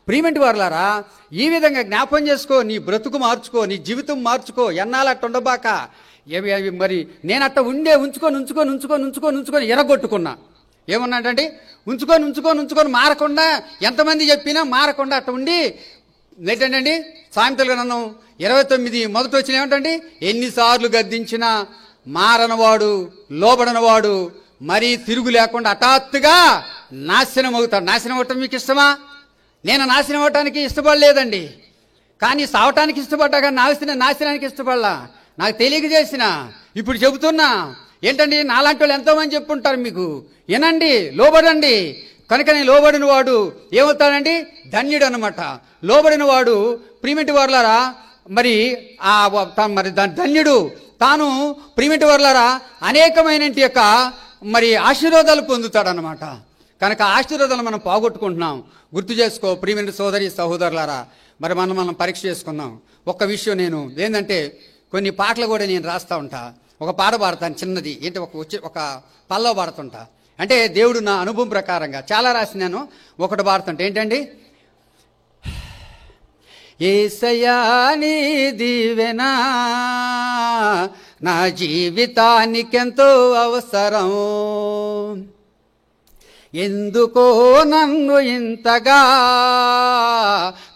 Speaker 1: ప్రియమంటి వారలారా, ఈ విధంగా జ్ఞాపం చేసుకో, నీ బ్రతుకు మార్చుకో, నీ జీవితం మార్చుకో. ఎన్నాళ్ళు అట్ట ఉండబాక. మరి నేను అట్ట ఉంచుకొని ఎరగొట్టుకున్నా. ఏమన్నాడంటే ఉంచుకొని మారకుండా, ఎంతమంది చెప్పినా మారకుండా అట్ట ఉండి ఏంటండి, సామెతల గ్రంథం 29 మొదట వచ్చిన ఏమిటండి, ఎన్నిసార్లు గద్దించినా మారనవాడు, లోబడనవాడు మరీ తిరుగు లేకుండా హఠాత్తుగా నాశనం అవుతాడు. నాశనం అవటం మీకు ఇష్టమా? నేను నాశనం అవటానికి ఇష్టపడలేదండి, కానీ సావటానికి ఇష్టపడ్డా, కానీ నాశనానికి ఇష్టపడలా. నాకు తెలియక చేసిన. ఇప్పుడు చెబుతున్నా ఏంటండి, నాలాంటి వాళ్ళు ఎంతోమంది చెప్పుంటారు మీకు. వినండి, లోబడండి. కనుక నేను లోబడిన వాడు ఏమవుతాడండి? ధన్యుడు అనమాట. లోబడిన వాడు ప్రియమిటి వారలారా, మరి ధన్యుడు తాను. ప్రియమిటి వారలారా, అనేకమైన యొక్క మరి ఆశీర్వాదాలు పొందుతాడనమాట. కనుక ఆశీర్వాదాలు మనం పోగొట్టుకుంటున్నాం. గుర్తు చేసుకో ప్రియమిటి సోదరి సహోదరులారా. మరి మనం పరీక్ష చేసుకుందాం. ఒక్క విషయం, నేను ఏంటంటే కొన్ని పాటలు కూడా నేను రాస్తూ ఉంటా. ఒక పాట పాడతాను చిన్నది, ఏంటి ఒక పల్లవ పాడుతుంటా. అంటే దేవుడు నా అనుభవం ప్రకారంగా చాలా రాసినాను. ఒకటి పాడుతుంటా, ఏంటండి, యేసయ్యా నీ దీవెన నా జీవితానికెంతో అవసరం, ఎందుకో నన్ను ఇంతగా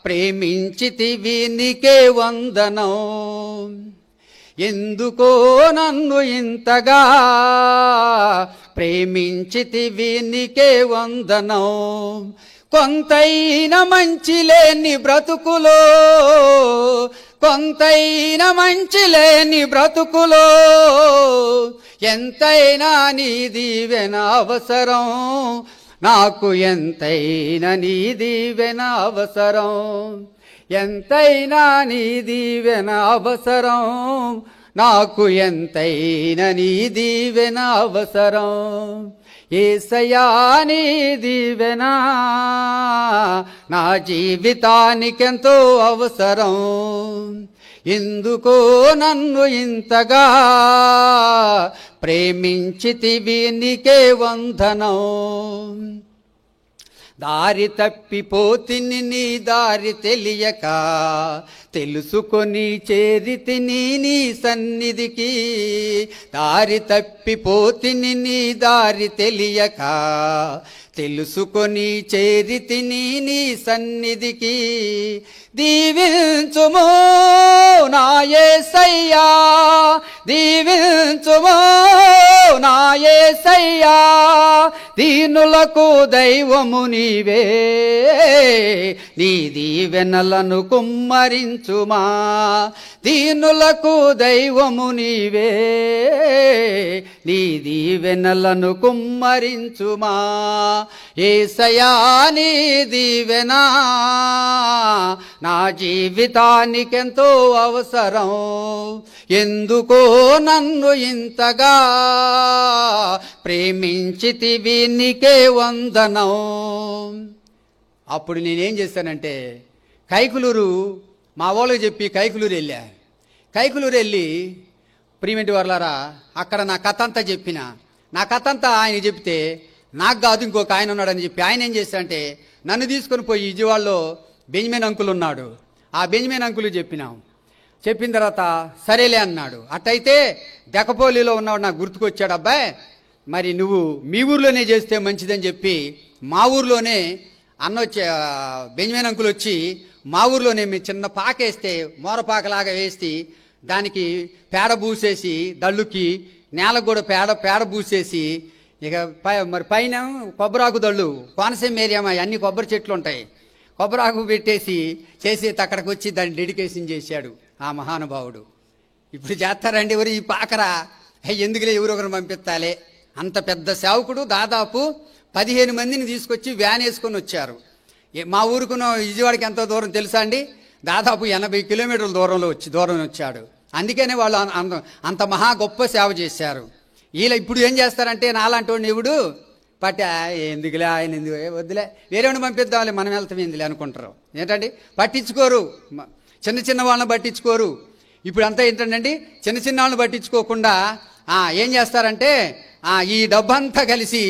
Speaker 1: ప్రేమించితివి, నీకే వందనం. ఎందుకో నన్ను ఇంతగా ప్రేమించితివి, నీకే వందనం. కొంతైనా మంచి లేని బ్రతుకులో, కొంతైనా మంచి లేని బ్రతుకులో ఎంతైనా నీ దీవెన అవసరం, నాకు ఎంతైనా నీ దీవెన అవసరం, ఎంతైనా నీ దీవెన అవసరం, నాకు ఎంతైనా నీ దీవెన అవసరం. యేసయ్యా నీ దీవెన నా జీవితానికెంతో అవసరం, ఎందుకో నన్ను ఇంతగా ప్రేమించితివి, నీకే వందనం. దారి తప్పిపోతిని నీ దారి తెలియక, తెలుసుకొని చేరితిని నీ సన్నిధికి. దారి తప్పిపోతిని నీ దారి తెలియక, తెలుసుకొని చేరితిని నీ సన్నిధికి. దీవించుమో నా యేసయ్యా, దీవించుమో నా యేసయ్యా, దీనులకు దైవము నీవే, నీ దీవెనలను కుమ్మరించుమా. దీనులకు దైవము నీవే, నీ దీవెనలను కుమ్మరించుమా. యేసయ్యా నీ దీవెనా నా జీవితానికెంతో అవసరం. ఎందుకో నన్ను ఇంతగా ప్రేమించితివి, నీకే వందనం. అప్పుడు నేనేం చేశానంటే కైకులూరు మా వాళ్ళకి చెప్పి కైకులూరు వెళ్ళా. కైకులూరు వెళ్ళి ప్రియమిటి వర్లారా అక్కడ నా కథ అంతా చెప్పిన. నా కథ అంతా ఆయన చెప్తే నాకు కాదు ఇంకొక ఆయన ఉన్నాడని చెప్పి ఆయన ఏం చేశాడంటే నన్ను తీసుకొని పోయి విజయవాడలో బెంజమిన్ అంకుల్ ఉన్నాడు. ఆ బెంజమిన్ అంకుల్ చెప్పిన తర్వాత సరేలే అన్నాడు. అట్టయితే దెకపోలిలో ఉన్నాడు నాకు గుర్తుకొచ్చాడు. అబ్బాయి మరి నువ్వు మీ ఊర్లోనే చేస్తే మంచిదని చెప్పి మా ఊర్లోనే బెంజమిన్ అంకుల్ వచ్చి మా ఊర్లోనే మీ చిన్న పాకేస్తే మోరపాకలాగా వేసి దానికి పేడ పూసేసి దళ్ళుకి నేలకు కూడా పేడ పూసేసి ఇక మరి పైన కొబ్బరాకు దళ్ళు కోనసీమ ఏరియా అన్ని కొబ్బరి చెట్లు ఉంటాయి. కొబ్బరాకు పెట్టేసి చేసి అక్కడికి వచ్చి దాన్ని డెడికేషన్ చేశాడు ఆ మహానుభావుడు. ఇప్పుడు చేస్తారండి ఎవరు ఈ పాకరా, ఎందుకులే ఎవరొకరు పంపిస్తాలే. అంత పెద్ద సేవకుడు దాదాపు 15 మందిని తీసుకొచ్చి వ్యాన్ వేసుకొని వచ్చారు. మా ఊరుకున్న విజయవాడకి ఎంతో దూరం తెలుసా అండి? దాదాపు 80 కిలోమీటర్ల దూరం వచ్చాడు. అందుకనే వాళ్ళు అంత మహా గొప్ప సేవ చేశారు. వీళ్ళు ఇప్పుడు ఏం చేస్తారంటే నాలాంటి వాడిని ఎవడు ఎందుకులే ఆయన ఎందుకు వద్దులే వేరేవాడిని పంపిద్దాంలే మనం వెళ్తాం ఎందులే అనుకుంటారు. ఏంటండి పట్టించుకోరు, చిన్న వాళ్ళని పట్టించుకోరు. ఇప్పుడు అంతా ఏంటండి చిన్న వాళ్ళని పట్టించుకోకుండా ఏం చేస్తారంటే ఈ డబ్బంతా కలిసి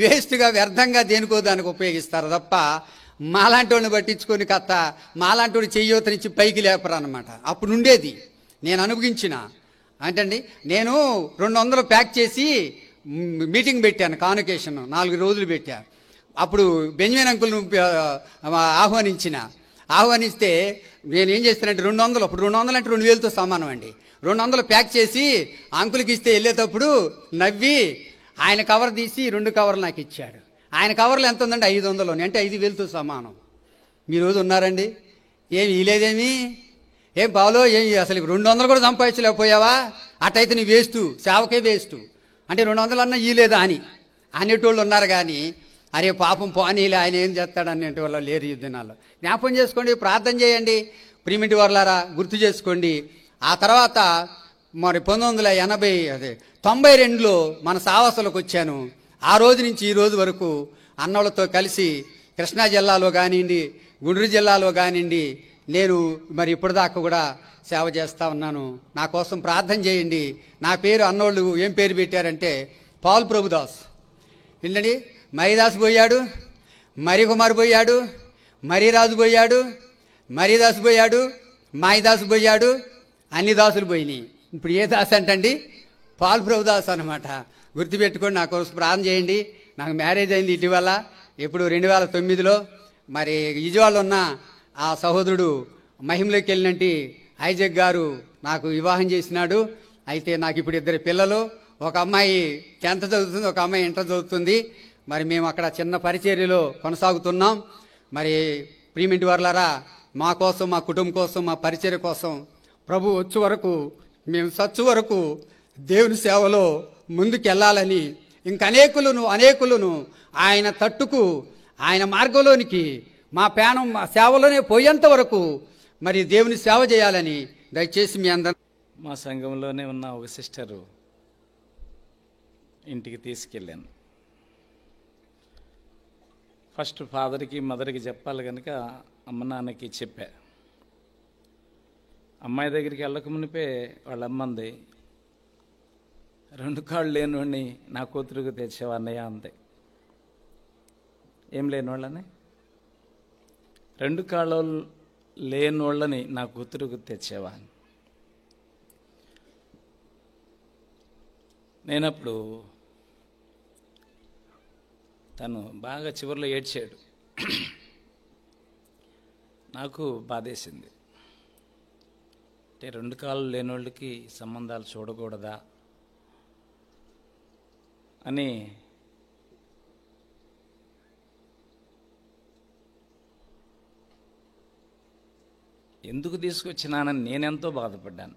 Speaker 1: వేస్ట్గా వ్యర్థంగా దేనికో దానికి ఉపయోగిస్తారు తప్ప మాలాంటి వాడిని పట్టించుకొని మాలాంటి వాడు చెయ్యోతనిచ్చి పైకి లేపరు అనమాట. అప్పుడు ఉండేది నేను అనుభవించిన ఏంటండి. నేను 200 ప్యాక్ చేసి మీటింగ్ పెట్టాను, కాన్వకేషన్ 4 రోజులు పెట్టా. అప్పుడు బెంజమిన్ అంకుల్ను ఆహ్వానిస్తే నేను ఏం చేస్తానంటే 200, అప్పుడు 200 అంటే 2000తో సమానం అండి. 200 ప్యాక్ చేసి అంకుల్కి ఇస్తే వెళ్ళేటప్పుడు నవ్వి ఆయన కవర్ తీసి 2 కవర్లు నాకు ఇచ్చాడు. ఆయన కవర్లు ఎంత ఉందండి 500, అంటే 5000తో సమానం. మీ రోజు ఉన్నారండి ఏమి ఇలేదేమి ఏం పావులో ఏం అసలు 200 కూడా సంపాదించలేకపోయావా? అట్టయితే నీ వేస్ట్, సేవకే వేస్ట్. అంటే 200 అన్నా ఇలేదా అని అనేటోళ్ళు ఉన్నారు. కానీ అరే పాపం పోనీలే ఆయన ఏం చేస్తాడు అనేటి వాళ్ళు లేరు ఈ దినాల్లో. జ్ఞాపకం చేసుకోండి, ప్రార్థన చేయండి. ప్రియమిటి వర్లారా గుర్తు చేసుకోండి. ఆ తర్వాత మరి 1992లో మన సావాసలకు వచ్చాను. ఆ రోజు నుంచి ఈ రోజు వరకు అన్నోళ్ళతో కలిసి కృష్ణా జిల్లాలో కానివ్వండి, గుంటూరు జిల్లాలో కానివ్వండి నేను మరి ఇప్పటిదాకా కూడా సేవ చేస్తూ ఉన్నాను. నా కోసం ప్రార్థన చేయండి. నా పేరు అన్నోళ్ళు ఏం పేరు పెట్టారంటే పాల్ ప్రభుదాస్. ఏంటండి మరిదాసు పోయాడు, మరికుమార్ పోయాడు, మరిరాజు పోయాడు, మరిదాసు పోయాడు, మాయిదాసు పోయాడు, అన్ని దాసులు పోయినాయి. ఇప్పుడు ఏ దాసు అంటండి? పాల్ ప్రభుదాస్ అనమాట. గుర్తుపెట్టుకొని నా కోసం ప్రార్థన చేయండి. నాకు మ్యారేజ్ అయింది ఇటీవల, ఇప్పుడు 2009లో. మరి విజయవాడలో ఉన్న ఆ సహోదరుడు మహిమలోకి వెళ్ళినట్టు ఐజక్ గారు నాకు వివాహం చేసినాడు. అయితే నాకు ఇప్పుడు 2 పిల్లలు. ఒక అమ్మాయి 10th చదువుతుంది, ఒక అమ్మాయి ఇంటర్ చదువుతుంది. మరి మేము అక్కడ చిన్న పరిచర్యలో కొనసాగుతున్నాం. మరి ప్రియమిటి వర్లారా మా కోసం, మా కుటుంబం కోసం, మా పరిచర్య కోసం ప్రభు వచ్చే వరకు, మేము సచ్చు వరకు దేవుని సేవలో ముందుకు వెళ్ళాలని అనేకులను ఆయన తట్టుకు ఆయన మార్గంలోనికి మా ప్రాణం మా సేవలోనే పోయేంత వరకు మరి దేవుని సేవ చేయాలని దయచేసి మీ అందరూ.
Speaker 2: మా సంఘంలోనే ఉన్న ఒక సిస్టరు ఇంటికి తీసుకెళ్ళాను. ఫస్ట్ ఫాదర్కి మదర్కి చెప్పాలి కనుక అమ్మ నాన్నకి చెప్పా. అమ్మాయి దగ్గరికి వెళ్ళక మునిపే వాళ్ళ అమ్మంది, 2 కాళ్ళు లేనివాడిని నా కూతురుకు తెచ్చావా అన్నయ్య అంతే. ఏం లేనివాళ్ళని? 2 కాళ్ళు లేనివాళ్ళని నా కూతురుకు తెచ్చావా అని. నేనప్పుడు తను బాగా చివరిలో ఏడ్చాడు. నాకు బాధేసింది. అంటే 2 కాళ్ళు లేని వాళ్ళకి సంబంధాలు చూడకూడదా అని ఎందుకు తీసుకొచ్చినానని నేనెంతో బాధపడ్డాను.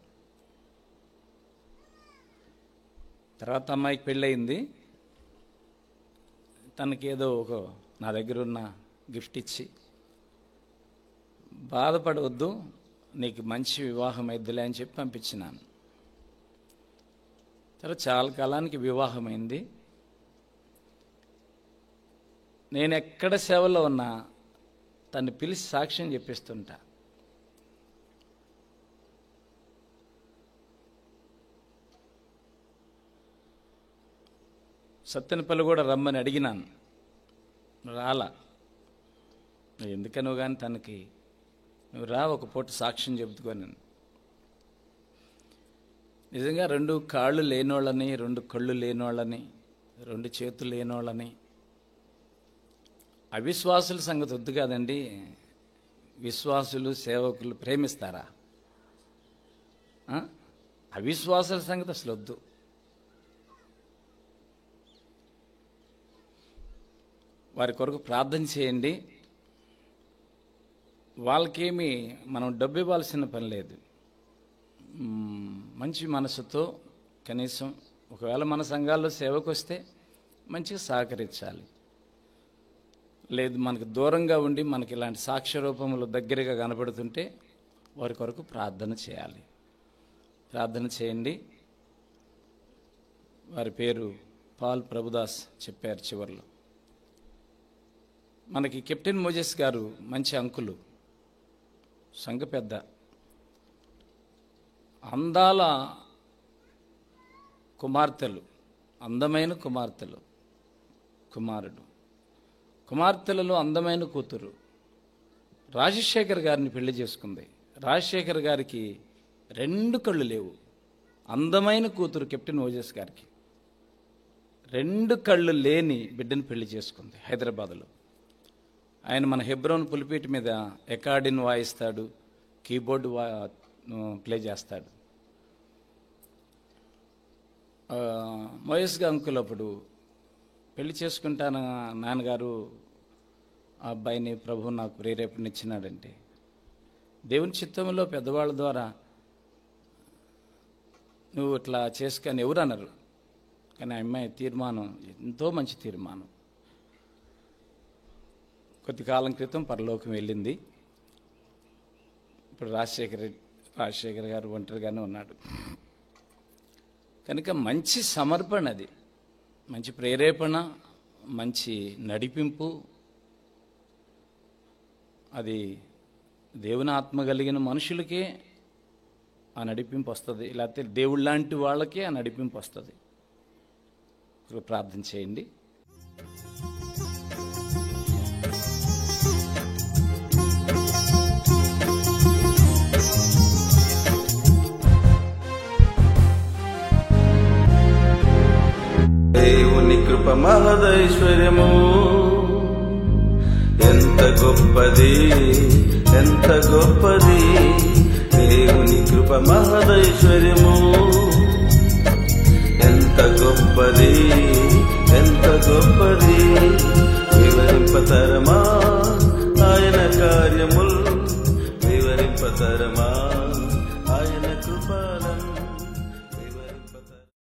Speaker 2: తర్వాత అమ్మాయికి పెళ్ళయింది. తనకేదో నా దగ్గర ఉన్న గిఫ్ట్ ఇచ్చి, బాధపడవద్దు, నీకు మంచి వివాహం అయిద్దిలే అని చెప్పి పంపించినాను. తర్వాత చాలా కాలానికి వివాహమైంది. నేను ఎక్కడ సేవలో ఉన్నా తను పిలిచి సాక్ష్యం చెప్పిస్తుంటా. సత్తెనపల్లి కూడా రమ్మని అడిగినాను, రాలా. ఎందుకనో కానీ తనకి, నువ్వు రా ఒక పూట సాక్ష్యం చెబుతుకొని. నిజంగా 2 కాళ్ళు లేనోళ్ళని, 2 కళ్ళు లేనోళ్ళని, 2 చేతులు లేనోళ్ళని, అవిశ్వాసుల సంగతి వద్దు కాదండి, విశ్వాసులు సేవకులు ప్రేమిస్తారా? అవిశ్వాసుల సంగతి అసలు వద్దు. వారి కొరకు ప్రార్థన చేయండి. వాళ్ళకేమి మనం డబ్బు ఇవ్వాల్సిన పని లేదు. మంచి మనసుతో కనీసం ఒకవేళ మన సంఘాల్లో సేవకు వస్తే మంచిగా సహకరించాలి. లేదు మనకు దూరంగా ఉండి మనకి ఇలాంటి సాక్ష్య రూపంలో దగ్గరగా కనబడుతుంటే వారి కొరకు ప్రార్థన చేయాలి. ప్రార్థన చేయండి. వారి పేరు పాల్ ప్రభుదాస్ చెప్పారు చివర్లో. మనకి కెప్టెన్ మోజెస్ గారు మంచి అంకులు, సంఘ పెద్ద, అందాల కుమార్తెలు, అందమైన కుమార్తెలు, కుమార్తెలలో అందమైన కూతురు రాజశేఖర్ గారిని పెళ్లి చేసుకుంది. రాజశేఖర్ గారికి 2 కళ్ళు లేవు. అందమైన కూతురు కెప్టెన్ మోజెస్ గారికి 2 కళ్ళు లేని బిడ్డను పెళ్లి చేసుకుంది హైదరాబాద్లో. ఆయన మన హెబ్రోన్ పులిపీట మీద ఎకార్డిన్ వాయిస్తాడు, కీబోర్డు ప్లే చేస్తాడు. మోయస్ అంకుల్ అప్పుడు పెళ్లి చేసుకుంటాను నాన్నగారు, ఆ అబ్బాయిని ప్రభు నాకు ప్రేరేపణ ఇచ్చినాడంటే, దేవుని చిత్తంలో పెద్దవాళ్ళ ద్వారా నువ్వు ఇట్లా చేసుకొని ఎవరు అన్నారు. కానీ ఆ అమ్మాయి తీర్మానం ఎంతో మంచి తీర్మానం. కొద్ది కాలం క్రితం పరలోకం వెళ్ళింది. ఇప్పుడు రాజశేఖర్ గారు ఒంటరిగానే ఉన్నాడు. కనుక మంచి సమర్పణ, అది మంచి ప్రేరేపణ, మంచి నడిపింపు. అది దేవుని ఆత్మ కలిగిన మనుషులకే ఆ నడిపింపు వస్తుంది, లేకపోతే దేవుళ్ళ లాంటి వాళ్ళకే ఆ నడిపింపు వస్తుంది. ప్రార్థన చేయండి.
Speaker 3: దేవుని కృప మహదైశ్వర్యము ఎంత గొప్పది, ఎంత గొప్పది. దేవుని కృప మహదైశ్వర్యము ఎంత గొప్పది, ఎంత గొప్పది. వివరింపతరం